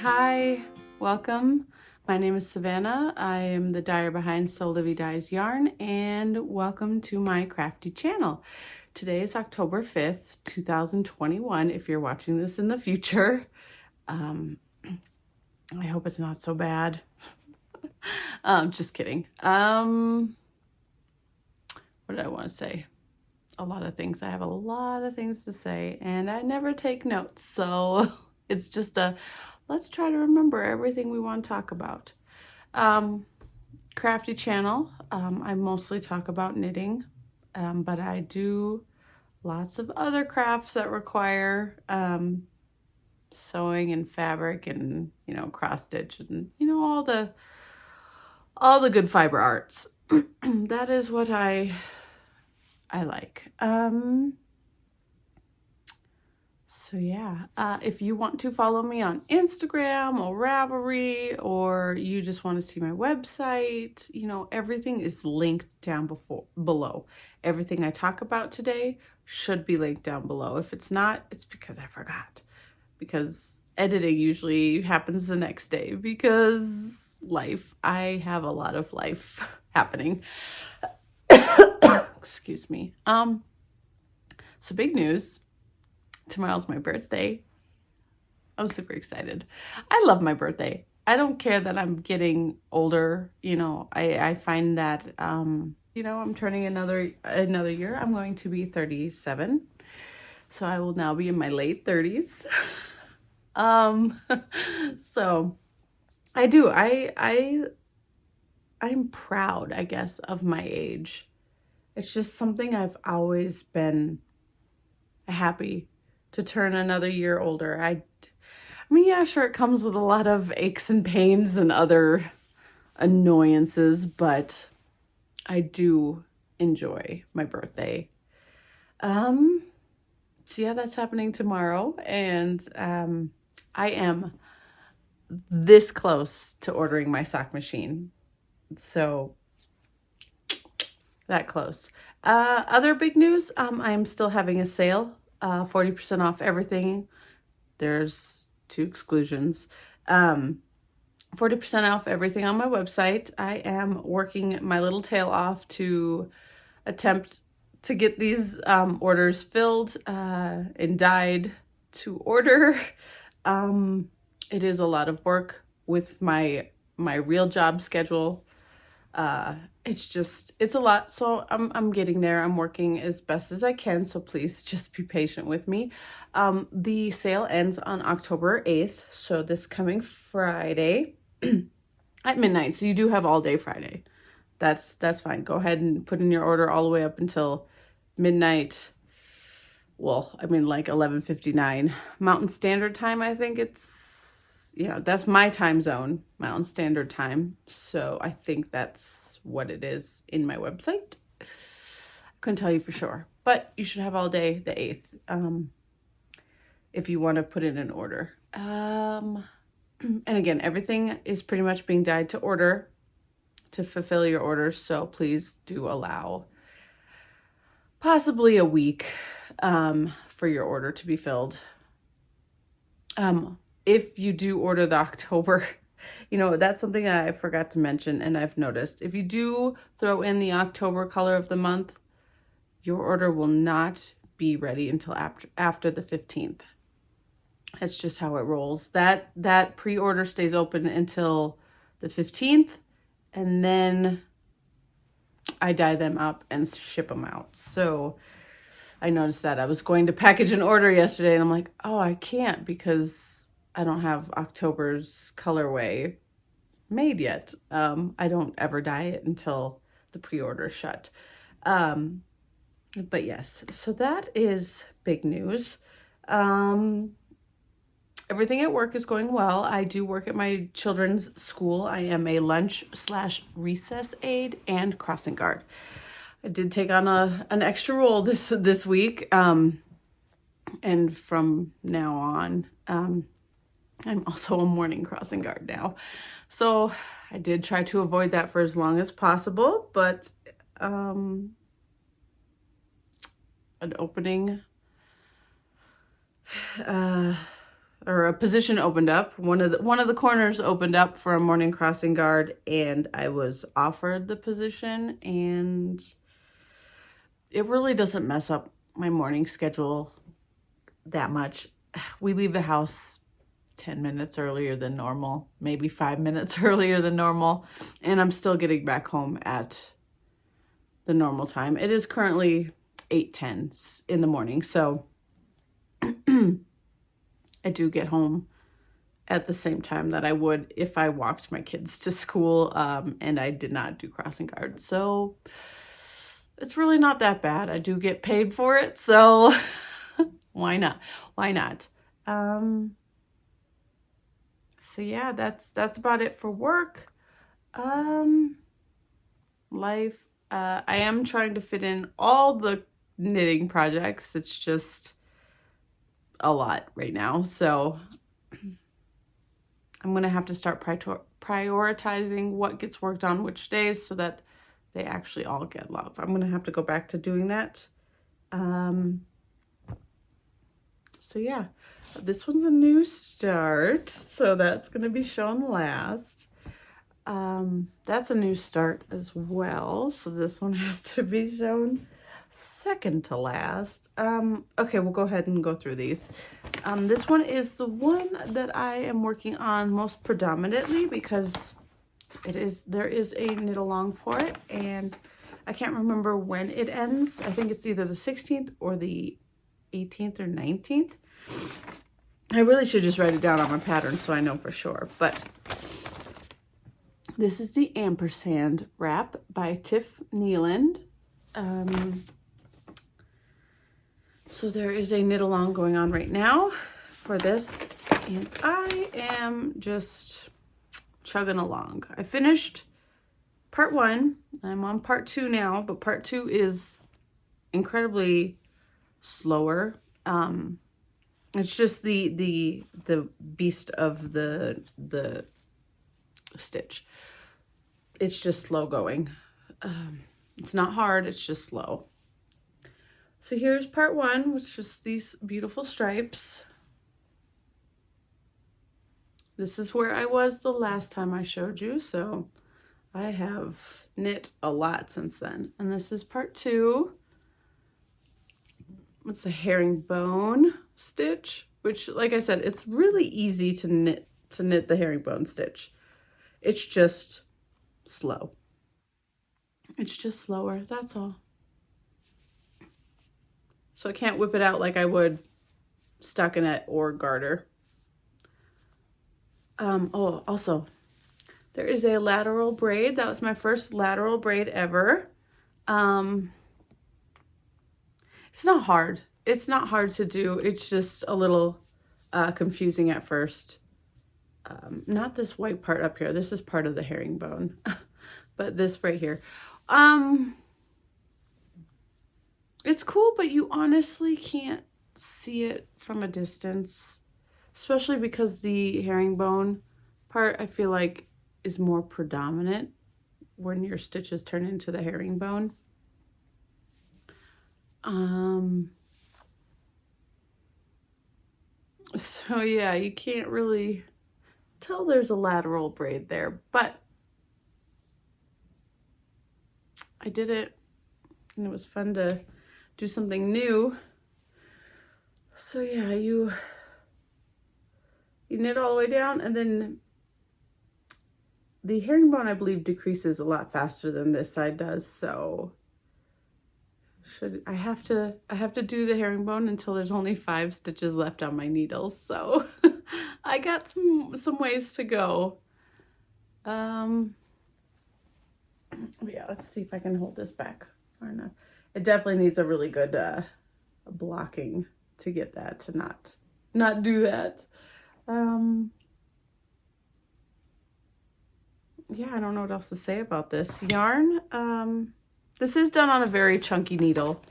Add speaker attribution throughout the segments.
Speaker 1: Hi, welcome. My name is Savannah. I am the dyer behind Sewlivi Dyes Yarn, and welcome to my crafty channel. Today is October 5th, 2021. If you're watching this in the future, I hope it's not so bad. Just kidding. What did I want to say? A lot of things. I have a lot of things to say, and I never take notes, so it's just let's try to remember everything we want to talk about. Crafty channel. I mostly talk about knitting, but I do lots of other crafts that require sewing and fabric and, cross stitch and, all the good fiber arts. That is what I like. So yeah, if you want to follow me on Instagram or Ravelry, or you just want to see my website, everything is linked down below. Everything I talk about today should be linked down below. If it's not, it's because I forgot. Because editing usually happens the next day because life. I have a lot of life happening. Excuse me. So big news. Tomorrow's my birthday. I'm super excited. I love my birthday. I don't care that I'm getting older. I find that, I'm turning another year. I'm going to be 37. So I will now be in my late 30s. So I'm proud, I guess, of my age. It's just something I've always been happy to turn another year older. I mean, yeah, sure, it comes with a lot of aches and pains and other annoyances, but I do enjoy my birthday. So yeah, that's happening tomorrow, and I am this close to ordering my sock machine. So that close. Other big news, I am still having a sale. 40% off everything. There's 2 exclusions. 40% off everything on my website. I am working my little tail off to attempt to get these orders filled and dyed to order. It is a lot of work with my real job schedule. It's a lot. So I'm getting there. I'm working as best as I can. So please just be patient with me. The sale ends on October 8th. So this coming Friday at midnight. So you do have all day Friday. That's fine. Go ahead and put in your order all the way up until midnight. Well, like 11:59 Mountain Standard Time. I think that's my time zone, Mountain Standard Time. So I think that's what it is in my website. I couldn't tell you for sure, but you should have all day the 8th if you want to put in an order. And again, everything is pretty much being dyed to order to fulfill your orders. So please do allow possibly a week for your order to be filled. If you do order the October, that's something that I forgot to mention, and I've noticed. If you do throw in the October color of the month, your order will not be ready until after the 15th. That's just how it rolls. That pre-order stays open until the 15th, and then I dye them up and ship them out. So I noticed that. I was going to package an order yesterday, and I'm like, oh, I can't because I don't have October's colorway made yet. I don't ever dye it until the pre-order is shut. But yes, so that is big news. Everything at work is going well. I do work at my children's school. I am a lunch/recess aide and crossing guard. I did take on an extra role this week. And from now on, I'm also a morning crossing guard now. So I did try to avoid that for as long as possible, but an opening or a position opened up. One of the corners opened up for a morning crossing guard, and I was offered the position, and it really doesn't mess up my morning schedule that much. We leave the house 10 minutes earlier than normal, maybe 5 minutes earlier than normal, and I'm still getting back home at the normal time. It is currently 8:10 in the morning, so I do get home at the same time that I would if I walked my kids to school, and I did not do crossing guard. So it's really not that bad. I do get paid for it, so why not? Why not? So yeah, that's about it for work. Life. I am trying to fit in all the knitting projects. It's just a lot right now. So I'm going to have to start prioritizing what gets worked on which days so that they actually all get love. I'm going to have to go back to doing that. So yeah, this one's a new start. So that's going to be shown last. That's a new start as well. So this one has to be shown second to last. Okay, we'll go ahead and go through these. This one is the one that I am working on most predominantly because there is a knit along for it, and I can't remember when it ends. I think it's either the 16th or the 18th or 19th. I really should just write it down on my pattern so I know for sure, but this is the Ampersand Wrap by Tiff Neeland. So there is a knit along going on right now for this, and I am just chugging along. I finished part 1. I'm on part 2 now, but part 2 is incredibly slower. It's just the beast of the stitch. It's just slow going. It's not hard, it's just slow. So here's part 1, which is these beautiful stripes. This is where I was the last time I showed you, so I have knit a lot since then. And this is part 2. It's a herringbone stitch, which, like I said, it's really easy to knit the herringbone stitch. It's just slow. It's just slower, that's all. So I can't whip it out like I would stockinette or garter. Oh, also, there is a lateral braid. That was my first lateral braid ever. It's not hard. It's not hard to do. It's just a little confusing at first. Not this white part up here. This is part of the herringbone, but this right here. It's cool, but you honestly can't see it from a distance, especially because the herringbone part, I feel like, is more predominant when your stitches turn into the herringbone. So yeah, you can't really tell there's a lateral braid there, but I did it, and it was fun to do something new. So yeah, you knit all the way down, and then the herringbone, I believe, decreases a lot faster than this side does. So I have to do the herringbone until there's only 5 stitches left on my needles. So I got some ways to go. Yeah, let's see if I can hold this back far enough. It definitely needs a really good blocking to get that to not do that. Yeah, I don't know what else to say about this yarn. This is done on a very chunky needle,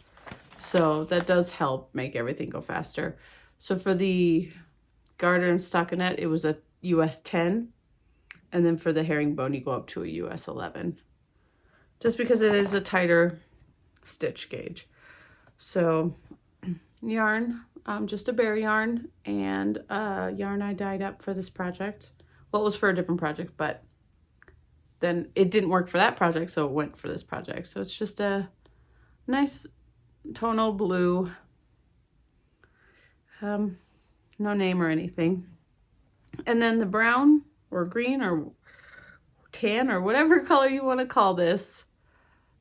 Speaker 1: so that does help make everything go faster. So for the garter and stockinette, it was a US 10, and then for the herringbone, you go up to a US 11, just because it is a tighter stitch gauge. So yarn, just a bear yarn and yarn I dyed up for this project. Well, it was for a different project, but then it didn't work for that project, so it went for this project. So it's just a nice tonal blue, no name or anything. And then the brown or green or tan or whatever color you want to call this,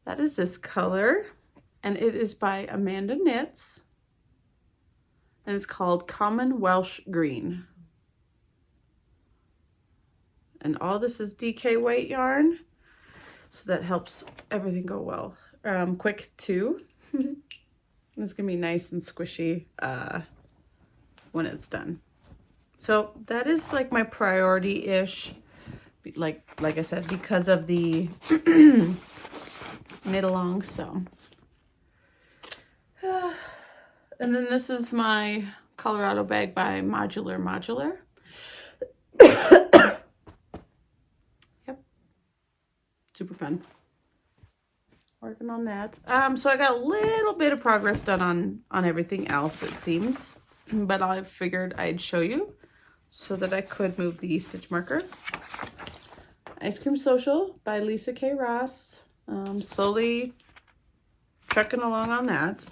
Speaker 1: that is this color, and it is by Amanda Knits, and it's called Common Welsh Green. And all this is DK weight yarn, so that helps everything go well. Quick too. It's gonna be nice and squishy when it's done. So that is like my priority-ish, like I said, because of the knit along. So and then this is my Colorado bag by Modular. Yep, super fun working on that. So I got a little bit of progress done on everything else, it seems, but I figured I'd show you so that I could move the stitch marker. Ice Cream Social by Lisa K. Ross. Slowly trucking along on that.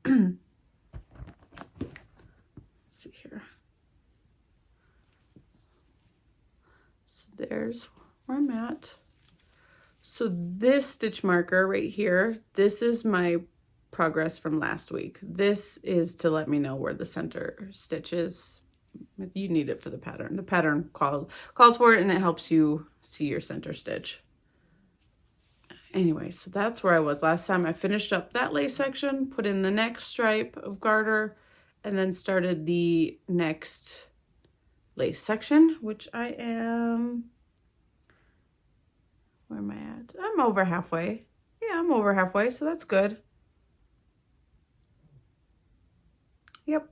Speaker 1: Let's see here. So there's where I'm at. So this stitch marker right here, this is my progress from last week. This is to let me know where the center stitch is. You need it for the pattern. The pattern calls for it, and it helps you see your center stitch. Anyway, so that's where I was last time. I finished up that lace section, put in the next stripe of garter, and then started the next lace section, which I am, where am I at? I'm over halfway. Yeah, I'm over halfway, so that's good. Yep,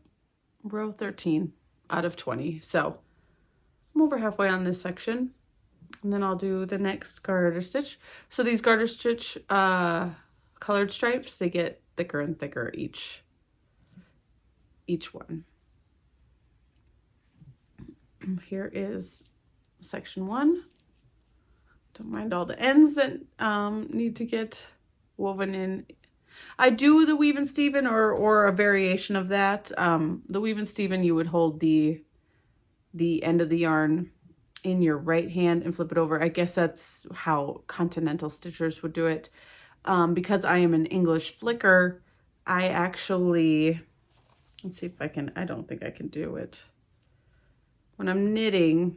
Speaker 1: row 13 out of 20. So I'm over halfway on this section. And then I'll do the next garter stitch. So these garter stitch colored stripes, they get thicker and thicker each one. Here is section 1. Don't mind all the ends that need to get woven in. I do the weave and steven or a variation of that. The weave and steven, you would hold the end of the yarn in your right hand and flip it over. I guess that's how continental stitchers would do it. Because I am an English flicker, I actually, let's see if I can, I don't think I can do it. When I'm knitting,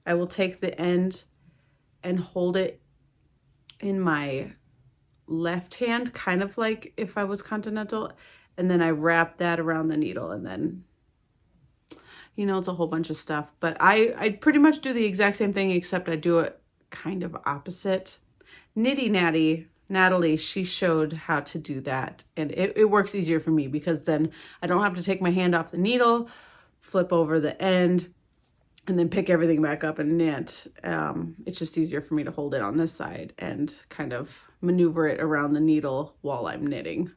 Speaker 1: I will take the end and hold it in my left hand, kind of like if I was continental, and then I wrap that around the needle, and then, you know, it's a whole bunch of stuff. But I pretty much do the exact same thing, except I do it kind of opposite. Natalie, she showed how to do that, and it works easier for me because then I don't have to take my hand off the needle, flip over the end, and then pick everything back up and knit. It's just easier for me to hold it on this side and kind of maneuver it around the needle while I'm knitting.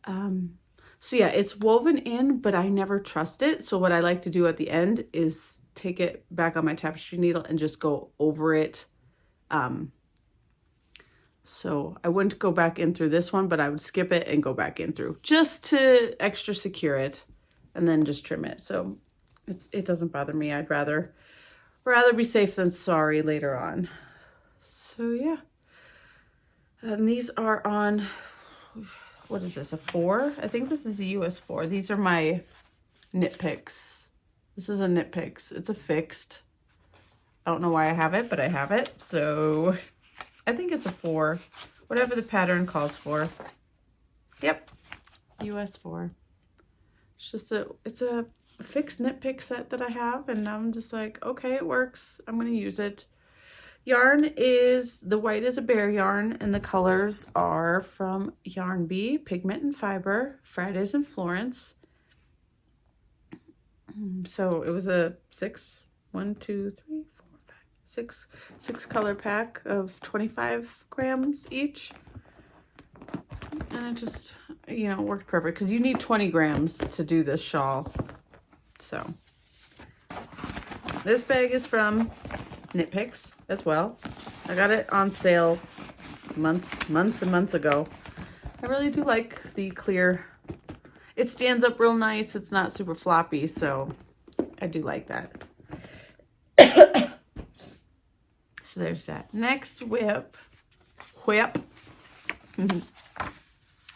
Speaker 1: So yeah, it's woven in, but I never trust it. So what I like to do at the end is take it back on my tapestry needle and just go over it. So I wouldn't go back in through this one, but I would skip it and go back in through just to extra secure it and then just trim it. So it doesn't bother me. I'd rather be safe than sorry later on. So yeah. And these are on, what is this, a 4? I think this is a US 4. These are my knit picks. This is a knit picks. It's a fixed. I don't know why I have it, but I have it. So I think it's a 4. Whatever the pattern calls for. Yep. US 4. It's a fixed knit pick set that I have, and I'm just like, okay, it works. I'm going to use it. Yarn is, the white is a bear yarn, and the colors are from Yarn Bee, Pigment and Fiber, Fridays in Florence. So it was a 6 color pack of 25 grams each. And it just, you know, worked perfect because you need 20 grams to do this shawl. So this bag is from Knit Picks as well. I got it on sale months and months ago. I really do like the clear. It stands up real nice. It's not super floppy, so I do like that. So there's that. Next whip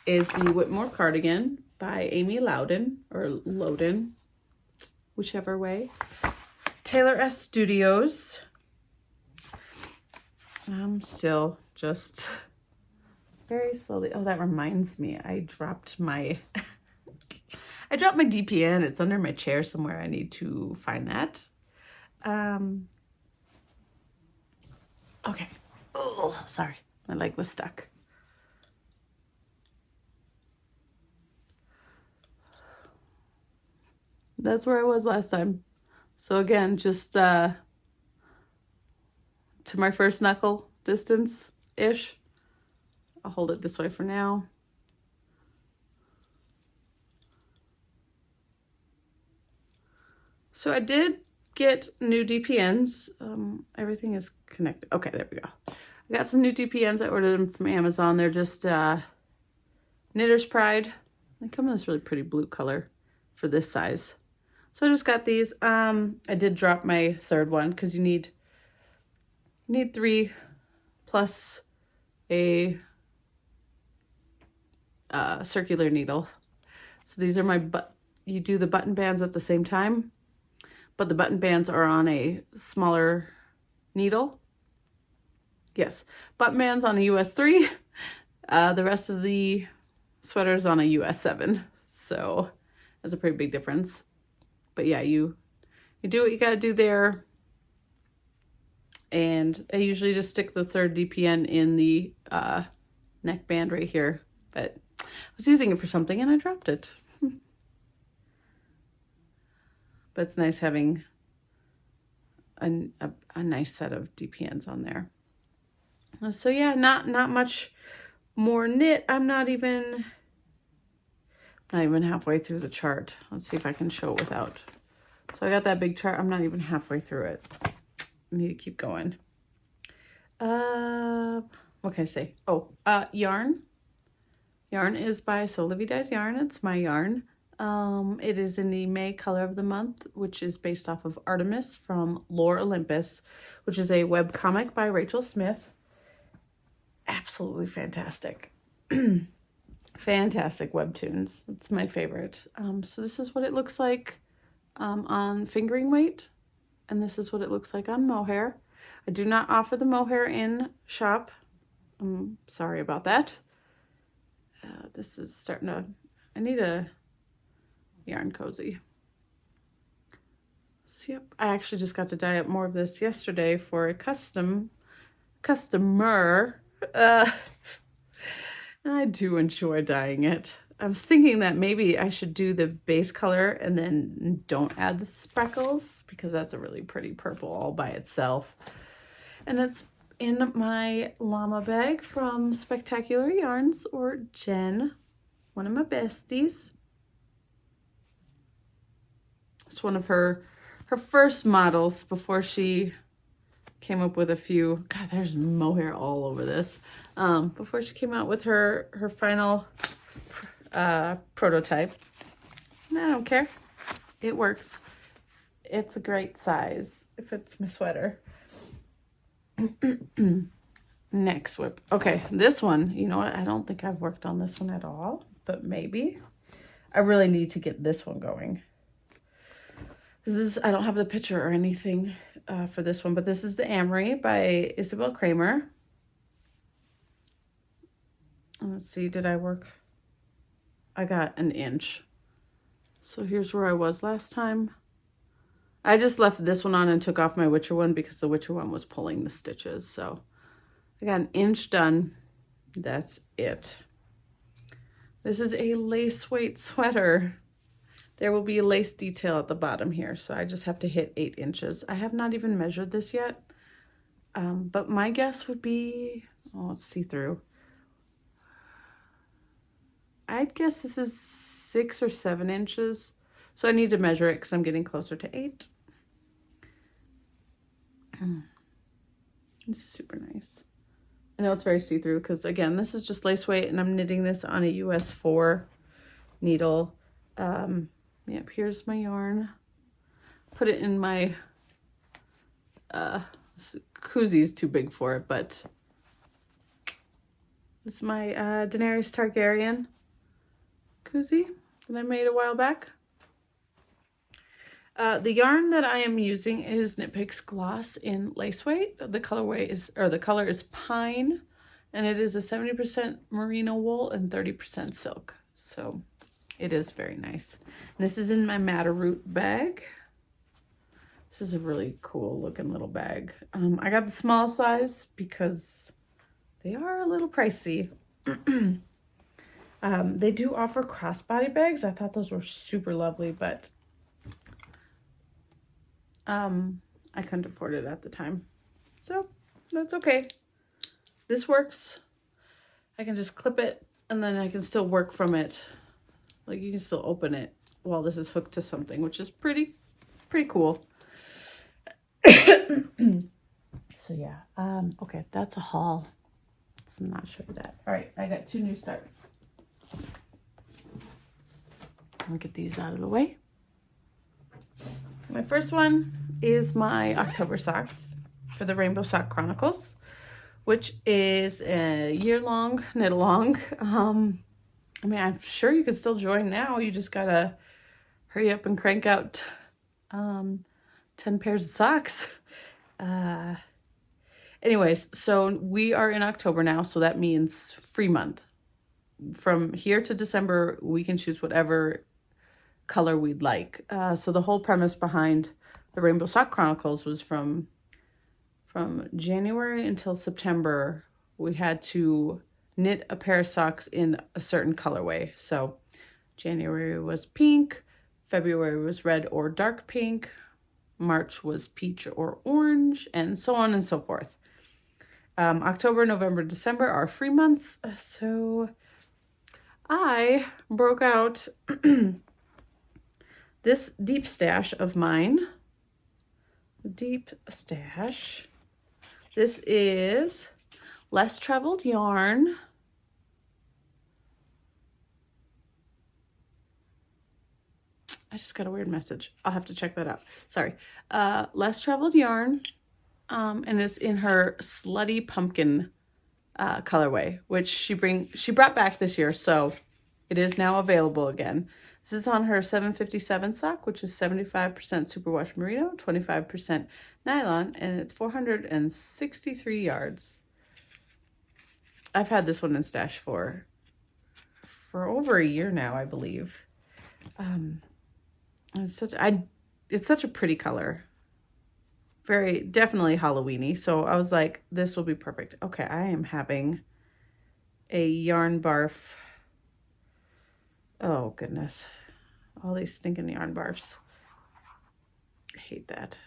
Speaker 1: is the Whitmore Cardigan by Amy Loudon, or Loden, whichever way. Taylor S Studios. I'm still just very slowly. Oh, that reminds me. I dropped my DPN. It's under my chair somewhere. I need to find that. Okay. Oh, sorry. My leg was stuck. That's where I was last time. So again, just to my first knuckle distance-ish. I'll hold it this way for now. So I did get new DPNs. Everything is connected. Okay, there we go. I got some new DPNs. I ordered them from Amazon. They're just Knitter's Pride. They come in this really pretty blue color for this size. So I just got these. I did drop my third one because you need 3 plus a circular needle. So these are you do the button bands at the same time, but the button bands are on a smaller needle. Yes, button bands on a US 3. The rest of the sweater's on a US 7. So that's a pretty big difference. But yeah, you do what you gotta do there. And I usually just stick the third DPN in the neck band right here. But I was using it for something and I dropped it. But it's nice having a nice set of DPNs on there. So yeah, not much more knit. I'm not even halfway through the chart. Let's see if I can show it without. So I got that big chart. I'm not even halfway through it. I need to keep going. What can I say? Oh, yarn. Yarn is by Sewlivi Dyes Yarn. It's my yarn. It is in the May color of the month, which is based off of Artemis from Lore Olympus, which is a webcomic by Rachel Smith. Absolutely fantastic. Fantastic webtoons. It's my favorite. So this is what it looks like on fingering weight, and this is what it looks like on mohair. I do not offer the mohair in shop. I'm sorry about that. This is starting to, I need a yarn cozy. So yep, I actually just got to dye up more of this yesterday for a customer. I do enjoy dyeing it. I was thinking that maybe I should do the base color and then don't add the speckles because that's a really pretty purple all by itself. And it's in my llama bag from Spectacular Yarns, or Jen, one of my besties. It's one of her first models before she came up with a few. God, there's mohair all over this. Before she came out with her final prototype. And I don't care. It works. It's a great size. It fits my sweater. Next whip. Okay, this one, you know what? I don't think I've worked on this one at all, but maybe. I really need to get this one going. This is, I don't have the picture or anything for this one, but this is the Amory by Isabel Kramer. Let's see, did I work? I got an inch. So here's where I was last time. I just left this one on and took off my Witcher one because the Witcher one was pulling the stitches. So I got an inch done. That's it. This is a lace weight sweater. There will be a lace detail at the bottom here, so I just have to hit 8 inches. I have not even measured this yet, but my guess would be, oh, it's see-through. I'd guess this is 6 or 7 inches. So I need to measure it because I'm getting closer to 8. It's super nice. I know it's very see-through because, again, this is just lace weight, and I'm knitting this on a US 4 needle. Yep, here's my yarn. Put it in my koozie is too big for it, but this is my Daenerys Targaryen koozie that I made a while back. The yarn that I am using is Knit Picks Gloss in lace weight. The color is Pine, and it is a 70% merino wool and 30% silk. So it is very nice. And this is in my Matterroot bag. This is a really cool looking little bag. I got the small size because they are a little pricey. They do offer crossbody bags. I thought those were super lovely, but I couldn't afford it at the time. So that's okay. This works. I can just clip it and then I can still work from it. Like, you can still open it while this is hooked to something, which is pretty cool. So yeah, okay, that's a haul. Let's not show you that. All right, I got 2 new starts. I'll get these out of the way. My first one is my October socks for the Rainbow Sock Chronicles, which is a year-long knit-along. I mean, I'm sure you can still join now. You just gotta hurry up and crank out 10 pairs of socks. Anyways, so we are in October now, so that means free month. From here to December, we can choose whatever color we'd like. So the whole premise behind the Rainbow Sock Chronicles was from January until September, we had to knit a pair of socks in a certain colorway. So January was pink, February was red or dark pink, March was peach or orange, and so on and so forth. October, November, December are free months. So I broke out this deep stash of mine. Deep stash. This is Less Traveled Yarn. I just got a weird message. I'll have to check that out. Sorry. Less Traveled Yarn. And it's in her Slutty Pumpkin colorway, which she brought back this year, so it is now available again. This is on her 757 sock, which is 75% superwash merino, 25% nylon, and it's 463 yards. I've had this one in stash for over a year now, I believe. It's such a pretty color. Very definitely Halloween-y. So I was like, this will be perfect. Okay, I am having a yarn barf. Oh goodness. All these stinking yarn barfs. I hate that.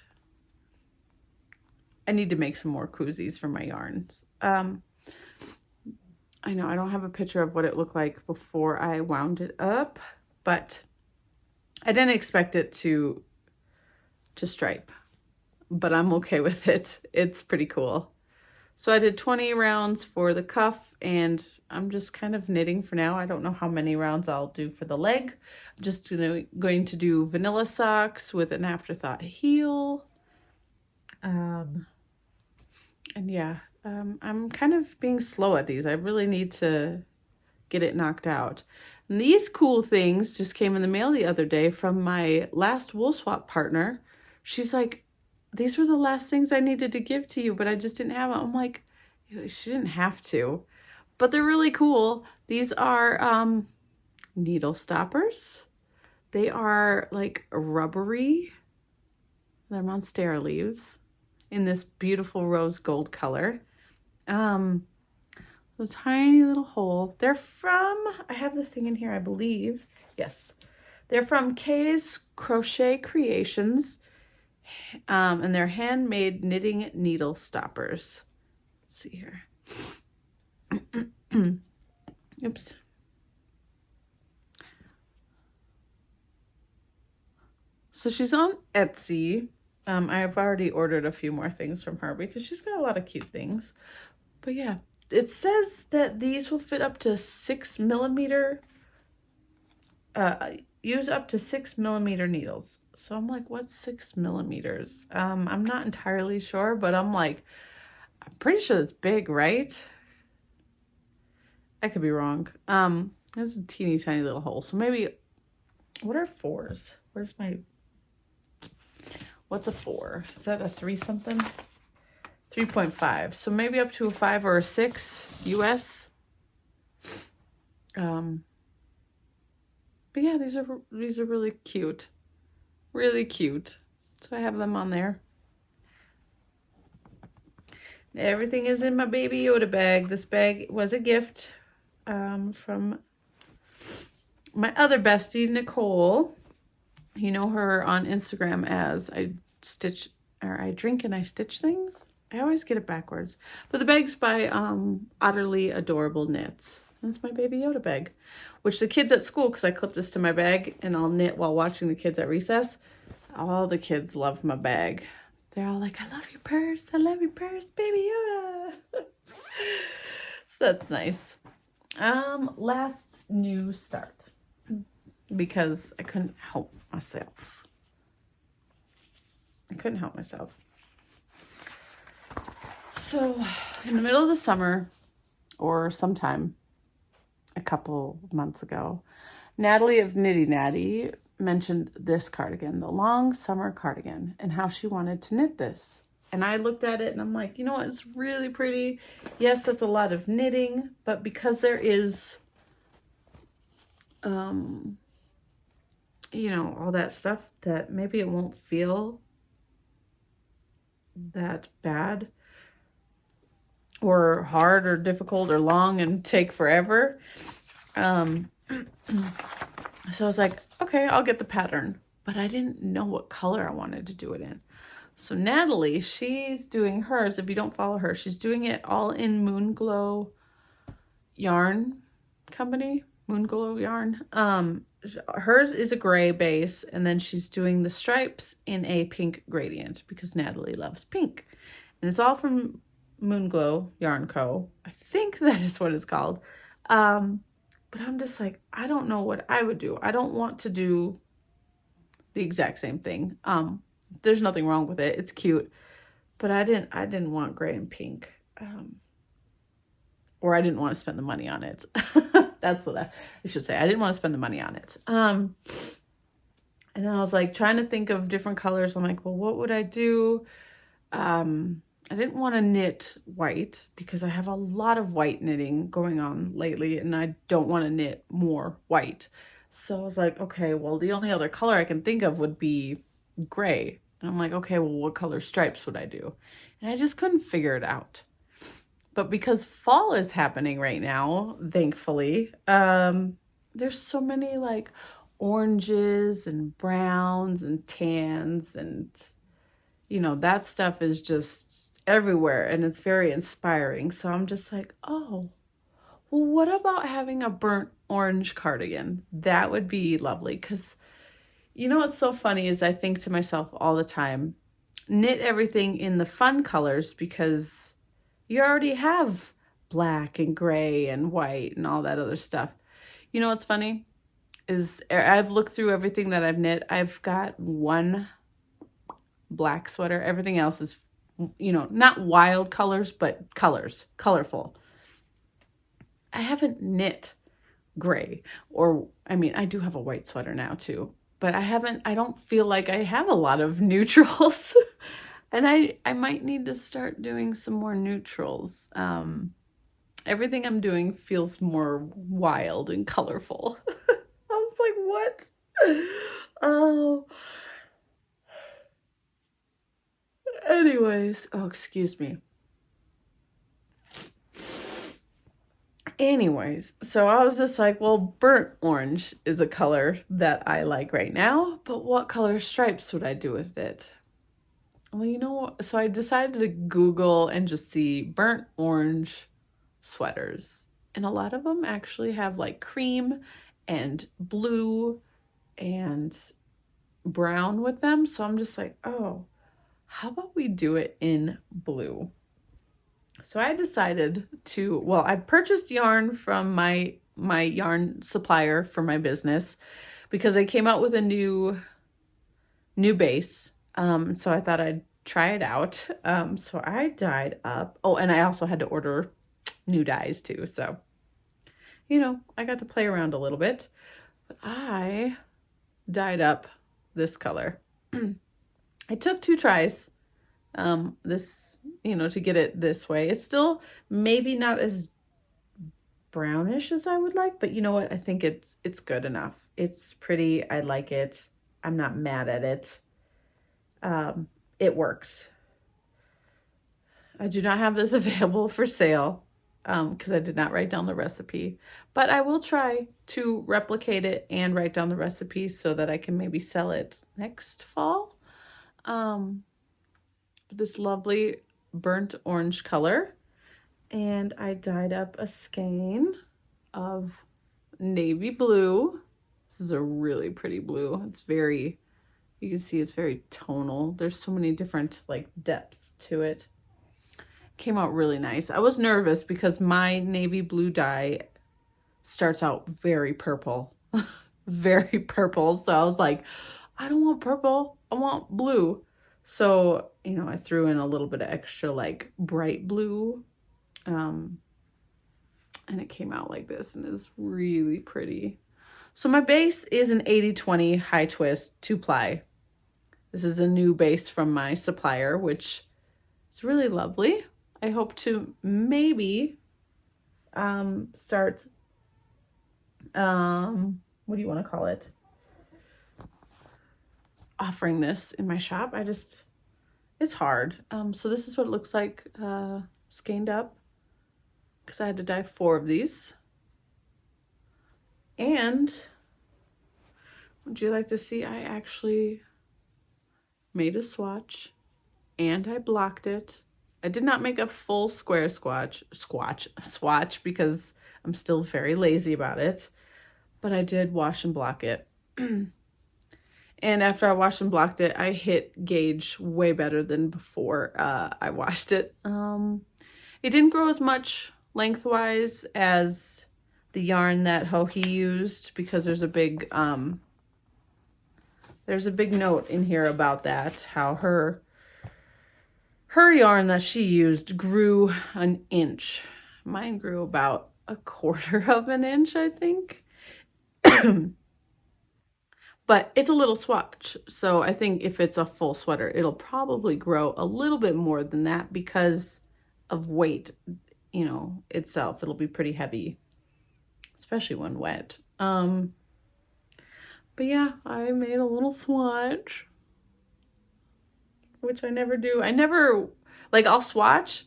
Speaker 1: I need to make some more koozies for my yarns. I know I don't have a picture of what it looked like before I wound it up, but I didn't expect it to stripe. But I'm okay with it. It's pretty cool. So I did 20 rounds for the cuff, and I'm just kind of knitting for now. I don't know how many rounds I'll do for the leg. I'm just going to do vanilla socks with an afterthought heel. And yeah, I'm kind of being slow at these. I really need to get it knocked out. And these cool things just came in the mail the other day from my last wool swap partner. She's like, these were the last things I needed to give to you, but I just didn't have them. I'm like, she didn't have to, but they're really cool. These are needle stoppers. They are like rubbery. They're Monstera leaves in this beautiful rose gold color. A tiny little hole. They're from, I have this thing in here, I believe. Yes. They're from Kay's Crochet Creations. And they're handmade knitting needle stoppers. Let's see here. Oops. So she's on Etsy. I've already ordered a few more things from her because she's got a lot of cute things. But yeah, it says that these will fit up to 6mm. Use up to 6mm needles. So I'm like, what's 6mm? I'm not entirely sure, but I'm like, I'm pretty sure it's big, right? I could be wrong. There's a teeny tiny little hole. So maybe, what are 4s? What's a 4? Is that a 3 something? 3.5. So maybe up to a 5 or a 6 US. But yeah, these are really cute. Really cute. So I have them on there. Everything is in my Baby Yoda bag. This bag was a gift from my other bestie, Nicole. You know her on Instagram as I drink and I stitch things. I always get it backwards. But the bag's by Utterly Adorable Knits. That's my Baby Yoda bag, which the kids at school, because I clip this to my bag and I'll knit while watching the kids at recess. All the kids love my bag. They're all like, I love your purse. I love your purse, Baby Yoda. So that's nice. Last new start, because I couldn't help myself. So in the middle of the summer, or sometime a couple months ago, Natalie of Nitty Natty mentioned this cardigan, the long summer cardigan, and how she wanted to knit this. And I looked at it and I'm like, you know what, it's really pretty. Yes, that's a lot of knitting, but because there is, you know, all that stuff, that maybe it won't feel that bad or hard or difficult or long and take forever. So I was like, okay, I'll get the pattern, but I didn't know what color I wanted to do it in. So Natalie, she's doing hers. If you don't follow her, she's doing it all in Moonglow Yarn Company, Moonglow Yarn. Hers is a gray base, and then she's doing the stripes in a pink gradient because Natalie loves pink. And it's all from Moonglow Yarn Co. I think that is what it's called. But I'm just like, I don't know what I would do. I don't want to do the exact same thing. There's nothing wrong with it. It's cute. But I didn't want gray and pink. Or I didn't want to spend the money on it. That's what I should say. I didn't want to spend the money on it. And then I was like trying to think of different colors. I'm like, well, what would I do? I didn't want to knit white because I have a lot of white knitting going on lately and I don't want to knit more white. So I was like, okay, well, the only other color I can think of would be gray. And I'm like, okay, well, what color stripes would I do? And I just couldn't figure it out. But because fall is happening right now, thankfully, there's so many like oranges and browns and tans and, you know, that stuff is just everywhere and it's very inspiring. So I'm just like, oh, well, what about having a burnt orange cardigan? That would be lovely. Because you know what's so funny is I think to myself all the time, knit everything in the fun colors because you already have black and gray and white and all that other stuff. You know what's funny is I've looked through everything that I've knit. I've got one black sweater. Everything else is, you know, not wild colors, but colors, colorful. I haven't knit gray, or I mean, I do have a white sweater now too, but I don't feel like I have a lot of neutrals. And I might need to start doing some more neutrals. Everything I'm doing feels more wild and colorful. I was like, what? Oh. Anyways, oh, excuse me. Anyways, so I was just like, well, burnt orange is a color that I like right now, but what color stripes would I do with it? Well, you know, so I decided to Google and just see burnt orange sweaters. And a lot of them actually have like cream and blue and brown with them. So I'm just like, oh, how about we do it in blue? So I decided to, well, I purchased yarn from my yarn supplier for my business because they came out with a new base. So I thought I'd try it out. So I dyed up. Oh, and I also had to order new dyes too. So, you know, I got to play around a little bit. But I dyed up this color. I took 2 tries. This, you know, to get it this way. It's still maybe not as brownish as I would like, but you know what? I think it's good enough. It's pretty. I like it. I'm not mad at it. It works. I do not have this available for sale because I did not write down the recipe, but I will try to replicate it and write down the recipe so that I can maybe sell it next fall. This lovely burnt orange color, and I dyed up a skein of navy blue. This is a really pretty blue. It's very, you can see it's very tonal. There's so many different like depths to it. Came out really nice. I was nervous because my navy blue dye starts out very purple. Very purple. So I was like, I don't want purple. I want blue. So, you know, I threw in a little bit of extra like bright blue. And it came out like this and is really pretty. So my base is an 80/20 high twist 2-ply. This is a new base from my supplier, which is really lovely. I hope to maybe start, what do you want to call it? Offering this in my shop. It's hard. So this is what it looks like skeined up because I had to dye 4 of these. And would you like to see, I actually made a swatch and I blocked it. I did not make a full square swatch because I'm still very lazy about it, but I did wash and block it. And after I washed and blocked it, I hit gauge way better than before I washed it. It didn't grow as much lengthwise as the yarn that Joji used because there's a big note in here about that, how her yarn that she used grew an inch. Mine grew about 1/4 of an inch, I think. But it's a little swatch, so I think if it's a full sweater, it'll probably grow a little bit more than that because of weight, you know, itself. It'll be pretty heavy, especially when wet. But yeah, I made a little swatch, which I never do. I'll swatch,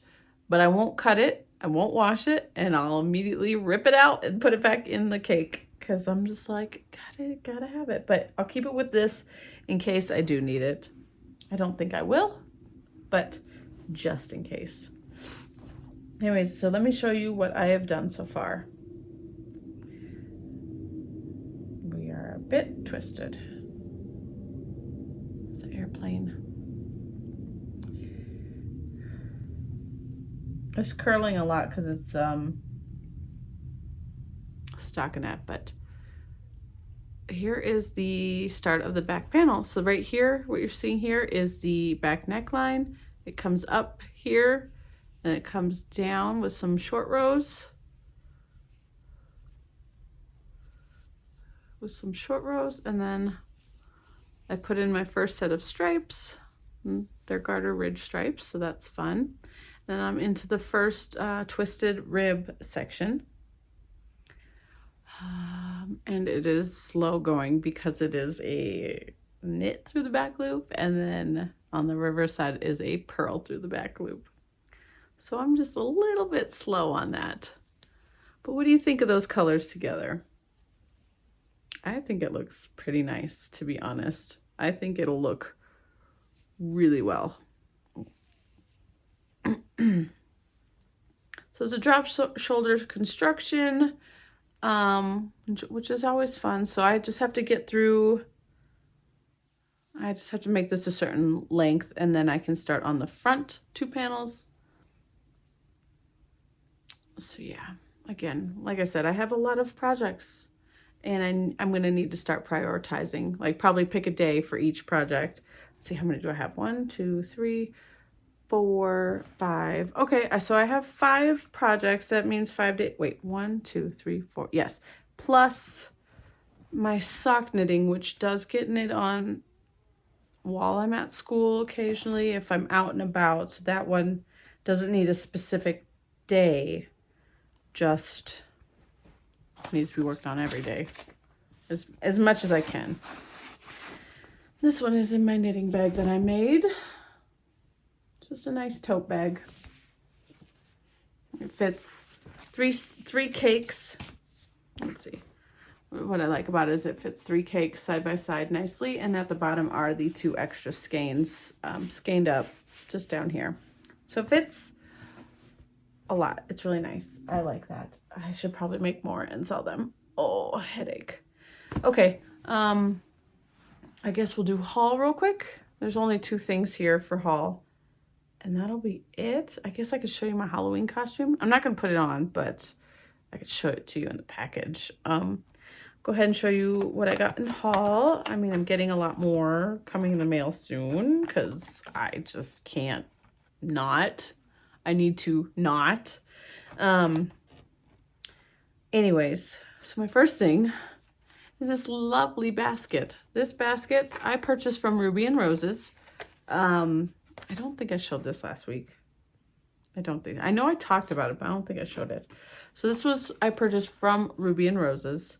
Speaker 1: but I won't cut it. I won't wash it, and I'll immediately rip it out and put it back in the cake. Because I'm just like, gotta have it. But I'll keep it with this in case I do need it. I don't think I will, but just in case. Anyways, so let me show you what I have done so far. We are a bit twisted. It's an airplane. It's curling a lot because it's stockinette, but here is the start of the back panel. So right here, what you're seeing here is the back neckline. It comes up here and it comes down with some short rows. And then I put in my first set of stripes. They're garter ridge stripes, so that's fun. Then I'm into the first twisted rib section. And it is slow going because it is a knit through the back loop, and then on the reverse side is a purl through the back loop. So I'm just a little bit slow on that. But what do you think of those colors together? I think it looks pretty nice, to be honest. I think it'll look really well. So it's a drop shoulder construction, which is always fun. So I just have to get through I just have to make this a certain length, and then I can start on the front 2 panels. So yeah, again, like I said, I have a lot of projects, and I'm gonna need to start prioritizing, like probably pick a day for each project. Let's see, how many do I have? 1, 2, 3, 4, 5. Okay, so I have 5 projects. That means 5 days. Wait, 1, 2, 3, 4. Yes, plus my sock knitting, which does get knit on while I'm at school occasionally if I'm out and about. So that one doesn't need a specific day, just needs to be worked on every day as much as I can. This one is in my knitting bag that I made. Just a nice tote bag. It fits three cakes. Let's see. What I like about it is it fits 3 cakes side by side nicely, and at the bottom are the 2 extra skeins, skeined up just down here. So it fits a lot. It's really nice. I like that. I should probably make more and sell them. Oh, headache. Okay, I guess we'll do haul real quick. There's only 2 things here for haul, and that'll be it. I guess I could show you my Halloween costume. I'm not gonna put it on, but I could show it to you in the package. Go ahead and show you what I got in haul. I mean, I'm getting a lot more coming in the mail soon because I just can't not. I need to not. Anyways, so my first thing is this lovely basket. This basket I purchased from Ruby and Roses. I don't think I showed this last week. I know I talked about it, but I don't think I showed it. So this was, I purchased from Ruby and Roses.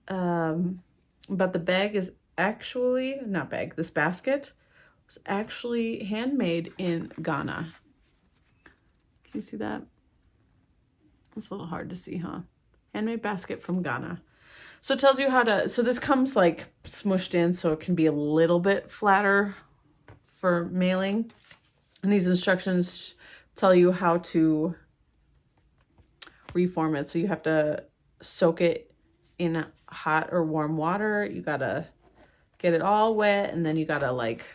Speaker 1: But the bag is actually, this basket was actually handmade in Ghana. Can you see that? It's a little hard to see, huh? Handmade basket from Ghana. So it tells you how to, so this comes like smushed in so it can be a little bit flatter for mailing. And these instructions tell you how to reform it. So you have to soak it in hot or warm water. You gotta get it all wet, and then you gotta like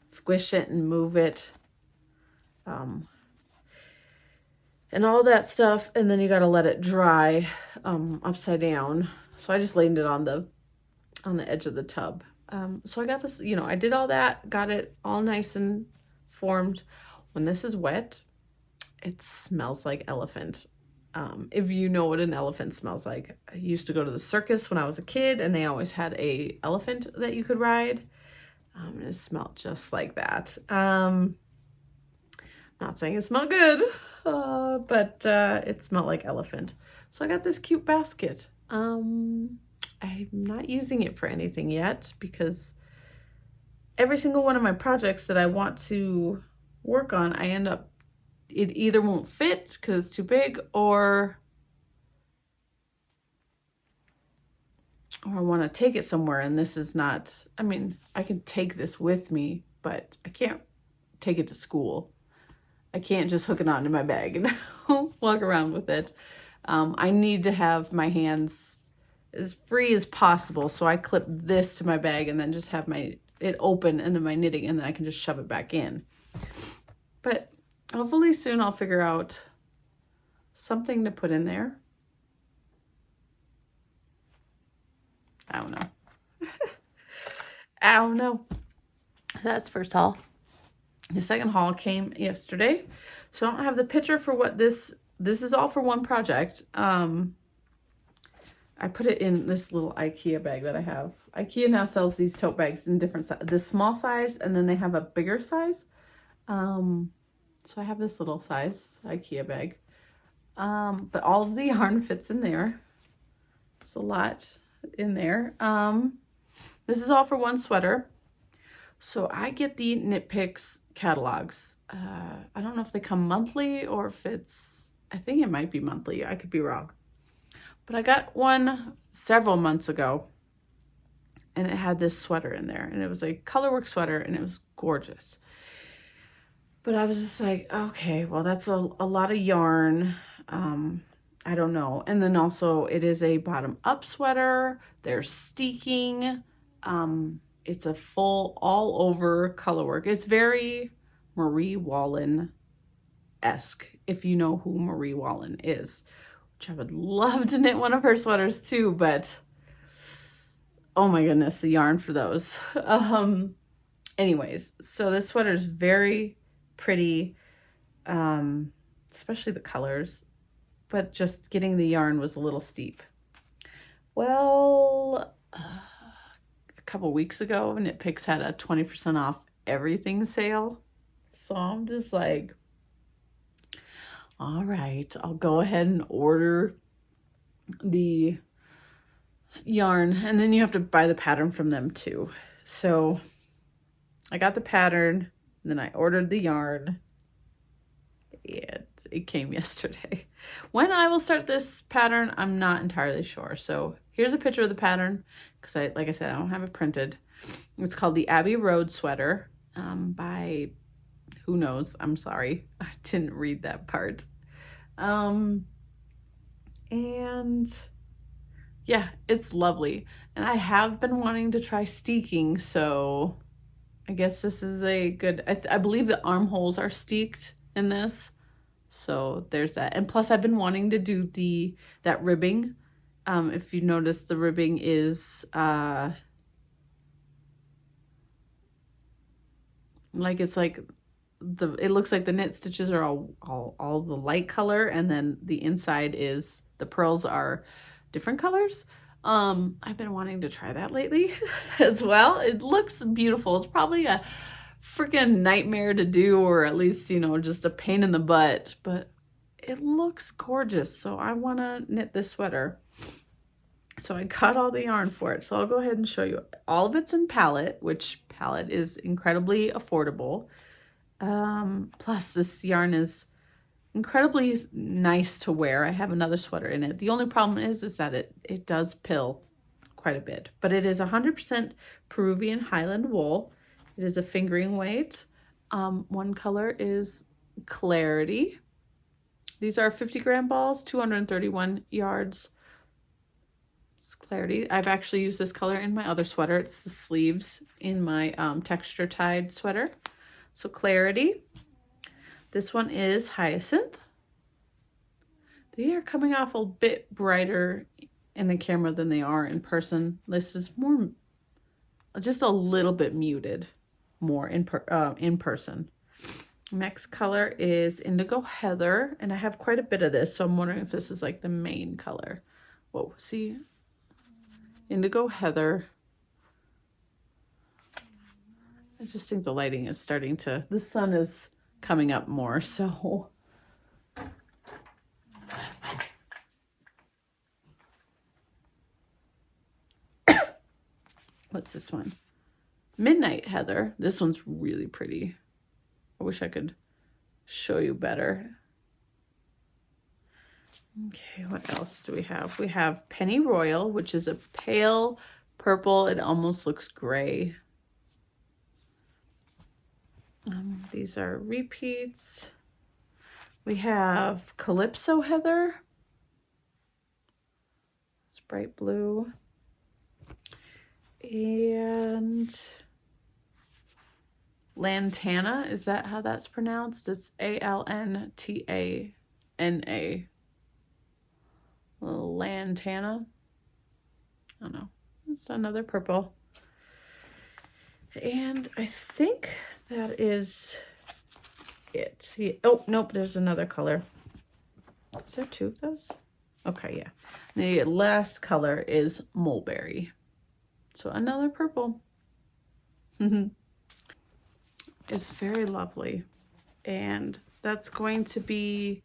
Speaker 1: squish it and move it, and all that stuff, and then you gotta let it dry upside down. So I just laid it on the edge of the tub. So I got this, I did all that, got it all nice and formed. When this is wet, it smells like elephant. If you know what an elephant smells like. I used to go to the circus when I was a kid, and they always had a elephant that you could ride. And it smelled just like that. Not saying it smelled good, but it smelled like elephant. So I got this cute basket. I'm not using it for anything yet because every single one of my projects that I want to work on, I end up, it either won't fit because it's too big, or I want to take it somewhere, and this is not, I mean, I can take this with me, but I can't take it to school. I can't just hook it onto my bag and walk around with it. I need to have my hands as free as possible, so I clip this to my bag and then just have it open and then my knitting, and then I can just shove it back in. But hopefully soon I'll figure out something to put in there. I don't know. I don't know. That's first haul. The second haul came yesterday. So I don't have the picture for what this is all for one project. I put it in this little IKEA bag that I have. IKEA now sells these tote bags in different sizes. The small size, and then they have a bigger size. So I have this little size IKEA bag. But all of the yarn fits in there. There's a lot in there. This is all for one sweater. So I get the Knit Picks catalogs. I don't know if they come monthly or if I think it might be monthly. I could be wrong. But I got one several months ago, and it had this sweater in there, and it was a colorwork sweater, and it was gorgeous. But I was just like, okay, well, that's a lot of yarn. I don't know. And then also it is a bottom up sweater. There's steeking. It's a full all over color work. It's very Marie Wallen-esque, if you know who Marie Wallen is, which I would love to knit one of her sweaters too, but oh my goodness, the yarn for those. Anyways, so this sweater is very pretty, especially the colors, but just getting the yarn was a little steep. Well, a couple weeks ago, Knit Picks had a 20% off everything sale. So I'm just like, all right, I'll go ahead and order the yarn, and then you have to buy the pattern from them too. So I got the pattern, and then I ordered the yarn. It came yesterday. When I will start this pattern, I'm not entirely sure. So here's a picture of the pattern, because like I said, I don't have it printed. It's called the Abbey Road Sweater by, who knows? I'm sorry, I didn't read that part. And yeah, it's lovely. And I have been wanting to try steeking, so I guess this is a good, I believe the armholes are steeked in this. So there's that. And plus I've been wanting to do that ribbing. If you notice, the ribbing is like, it's like it looks like the knit stitches are all the light color, and then the inside is, the pearls are different colors. I've been wanting to try that lately as well. It looks beautiful. It's probably a freaking nightmare to do, or at least, you know, just a pain in the butt, but it looks gorgeous. So I want to knit this sweater. So I cut all the yarn for it. So I'll go ahead and show you. All of it's in palette, which palette is incredibly affordable. Plus this yarn is incredibly nice to wear. I have another sweater in it. The only problem is that it does pill quite a bit, but it is 100% Peruvian Highland wool. It is a fingering weight. One color is Clarity. These are 50-gram balls, 231 yards. It's Clarity. I've actually used this color in my other sweater. It's the sleeves in my texture tied sweater. So Clarity. This one is Hyacinth. They are coming off a bit brighter in the camera than they are in person. This is more, just a little bit muted, more in person. Next color is Indigo Heather, and I have quite a bit of this, so I'm wondering if this is like the main color. Whoa, see? Indigo Heather. I just think the lighting is starting to, the sun is coming up more, so. What's this one? Midnight Heather. This one's really pretty. I wish I could show you better. Okay, what else do we have? We have Penny Royal, which is a pale purple. It almost looks gray. These are repeats. We have Calypso Heather. It's bright blue. And Lantana, is that how that's pronounced? It's Altana. Lantana. I don't know. It's another purple. And I think that is it. Yeah. Oh, nope, there's another color. Is there two of those? Okay, yeah. The last color is Mulberry. So another purple. It's very lovely. And that's going to be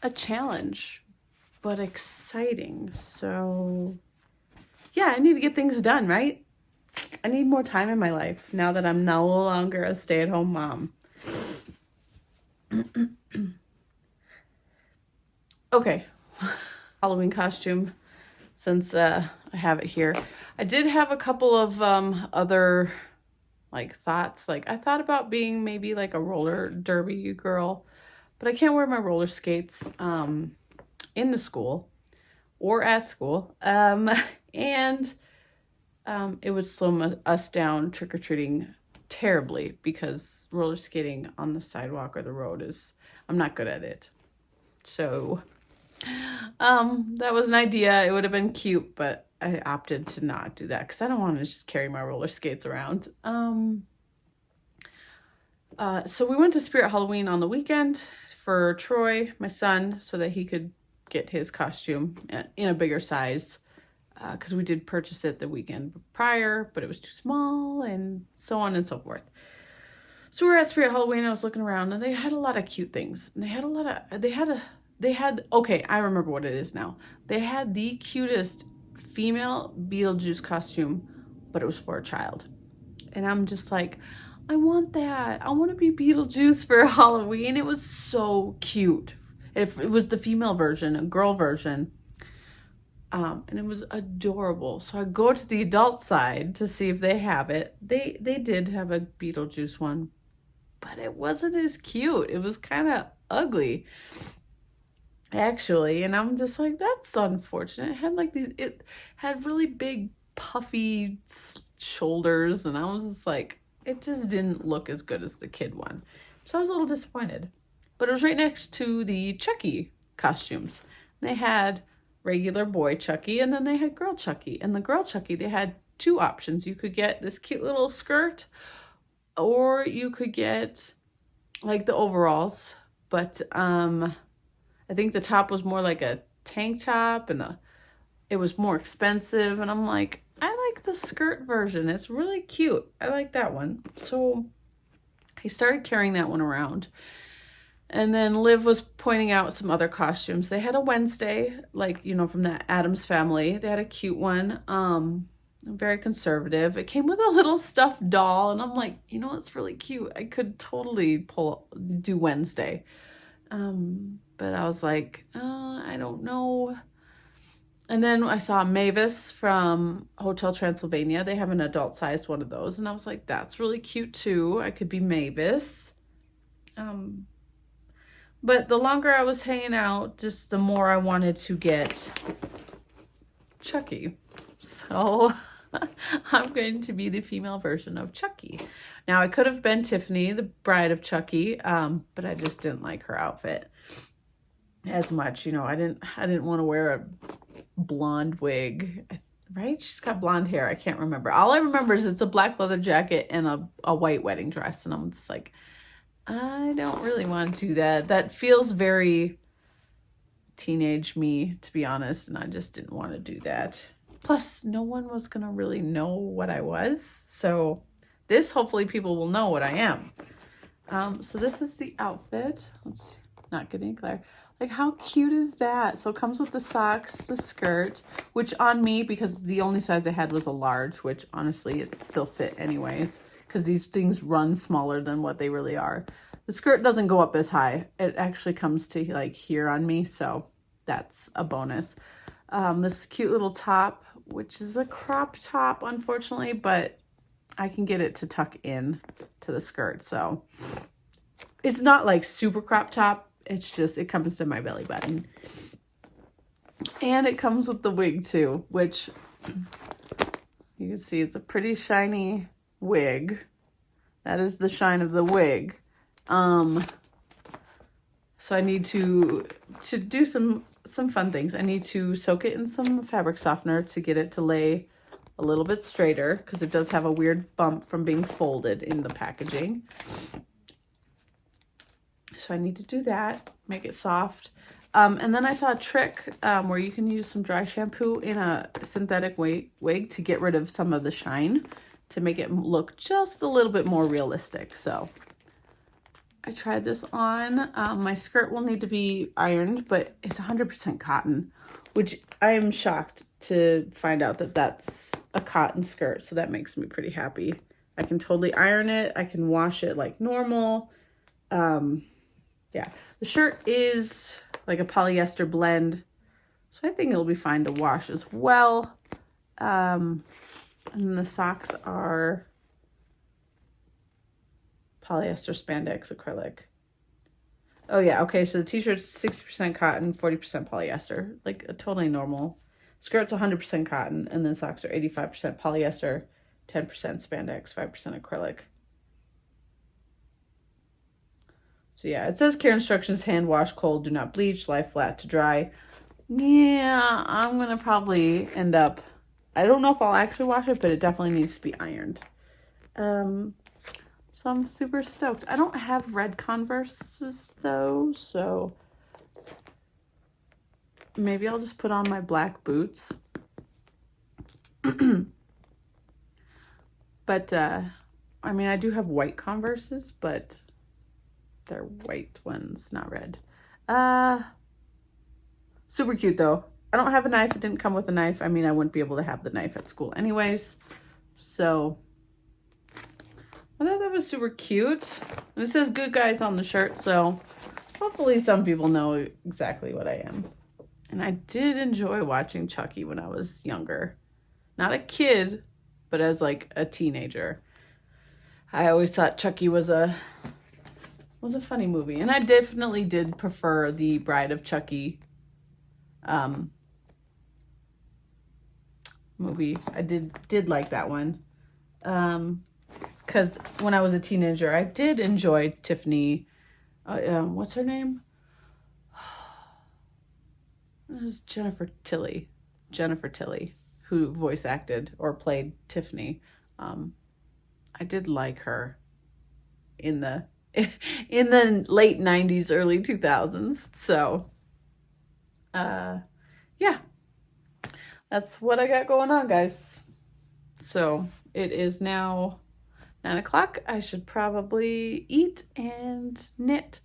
Speaker 1: a challenge, but exciting. So yeah, I need to get things done, right? I need more time in my life now that I'm no longer a stay-at-home mom. Okay, Halloween costume, since I have it here. I did have a couple of other like thoughts. Like I thought about being maybe like a roller derby girl, but I can't wear my roller skates in the school or at school. And it would slow us down trick-or-treating terribly because roller skating on the sidewalk or the road is, I'm not good at it. So, that was an idea. It would have been cute, but I opted to not do that because I don't want to just carry my roller skates around. So we went to Spirit Halloween on the weekend for Troy, my son, so that he could get his costume in a bigger size. Because we did purchase it the weekend prior, but it was too small and so on and so forth. So we're at Spirit Halloween. I was looking around and they had a lot of cute things. And they had, okay, I remember what it is now. They had the cutest female Beetlejuice costume, but it was for a child. And I'm just like, I want that. I want to be Beetlejuice for Halloween. It was so cute. If it was the female version, a girl version. And it was adorable. So I go to the adult side to see if they have it. They did have a Beetlejuice one, but it wasn't as cute. It was kind of ugly, actually. And I'm just like, that's unfortunate. It had really big puffy shoulders, and I was just like, it just didn't look as good as the kid one. So I was a little disappointed. But it was right next to the Chucky costumes. They had regular boy Chucky, and then they had girl Chucky. And the girl Chucky, they had two options. You could get this cute little skirt, or you could get like the overalls. But I think the top was more like a tank top, and it was more expensive. And I'm like, I like the skirt version. It's really cute. I like that one. So I started carrying that one around. And then Liv was pointing out some other costumes. They had a Wednesday, like, from the Addams Family. They had a cute one, very conservative. It came with a little stuffed doll, and I'm like, it's really cute. I could totally do Wednesday. But I was like, I don't know. And then I saw Mavis from Hotel Transylvania. They have an adult-sized one of those, and I was like, that's really cute too. I could be Mavis. But the longer I was hanging out, just the more I wanted to get Chucky. So I'm going to be the female version of Chucky. Now, I could have been Tiffany, the bride of Chucky, but I just didn't like her outfit as much. I didn't want to wear a blonde wig, right? She's got blonde hair. I can't remember. All I remember is it's a black leather jacket and a white wedding dress. And I'm just like, I don't really want to do that. That feels very teenage me, to be honest, and I just didn't want to do that. Plus, no one was going to really know what I was. So this, hopefully people will know what I am. So this is the outfit. Let's not get any glare. Like, how cute is that? So it comes with the socks, the skirt, which on me, because the only size I had was a large, which honestly, it still fit anyways, because these things run smaller than what they really are. The skirt doesn't go up as high. It actually comes to like here on me, so that's a bonus. This cute little top, which is a crop top, unfortunately, but I can get it to tuck in to the skirt, so it's not like super crop top. It's just, it comes to my belly button. And it comes with the wig too, which you can see it's a pretty shiny wig. That is the shine of the wig. So I need to do some fun things. I need to soak it in some fabric softener to get it to lay a little bit straighter, because it does have a weird bump from being folded in the packaging. So I need to do that, make it soft. And then I saw a trick where you can use some dry shampoo in a synthetic wig to get rid of some of the shine, to make it look just a little bit more realistic. So I tried this on. My skirt will need to be ironed, but it's 100% cotton, which I am shocked to find out that that's a cotton skirt. So that makes me pretty happy. I can totally iron it. I can wash it like normal. Yeah, the shirt is like a polyester blend, so I think it'll be fine to wash as well. And then the socks are polyester spandex acrylic. Oh yeah, okay, so the t-shirt's 60% cotton, 40% polyester, like a totally normal Skirt's 100% cotton, and then socks are 85% polyester, 10% spandex, 5% acrylic. So yeah, it says care instructions: hand wash cold, do not bleach, lie flat to dry. Yeah, I'm gonna probably end up, I don't know if I'll actually wash it, but it definitely needs to be ironed. So I'm super stoked. I don't have red Converses though, so maybe I'll just put on my black boots. But I mean, I do have white Converses, but they're white ones, not red. Super cute though. I don't have a knife. It didn't come with a knife. I mean, I wouldn't be able to have the knife at school anyways. So I thought that was super cute. And it says Good Guys on the shirt, so hopefully some people know exactly what I am. And I did enjoy watching Chucky when I was younger. Not a kid, but as like a teenager. I always thought Chucky was a funny movie. And I definitely did prefer the Bride of Chucky movie. I did like that one. Because when I was a teenager, I did enjoy Tiffany. What's her name? It was Jennifer Tilly, who voice acted or played Tiffany. I did like her in the late 90s, early 2000s. So, yeah, that's what I got going on, guys. So it is now 9 o'clock. I should probably eat and knit.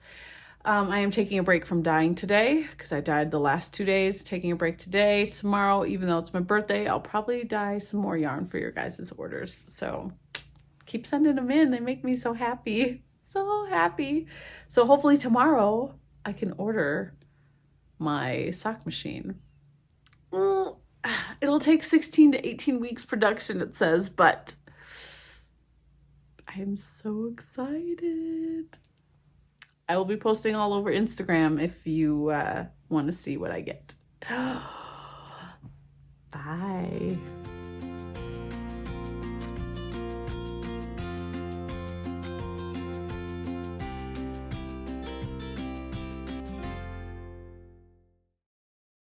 Speaker 1: I am taking a break from dyeing today because I dyed the last 2 days. Taking a break today. Tomorrow, even though it's my birthday, I'll probably dye some more yarn for your guys' orders. So keep sending them in. They make me so happy. So happy. So hopefully tomorrow I can order my sock machine. It'll take 16 to 18 weeks production, it says, but I am so excited. I will be posting all over Instagram if you want to see what I get. Bye.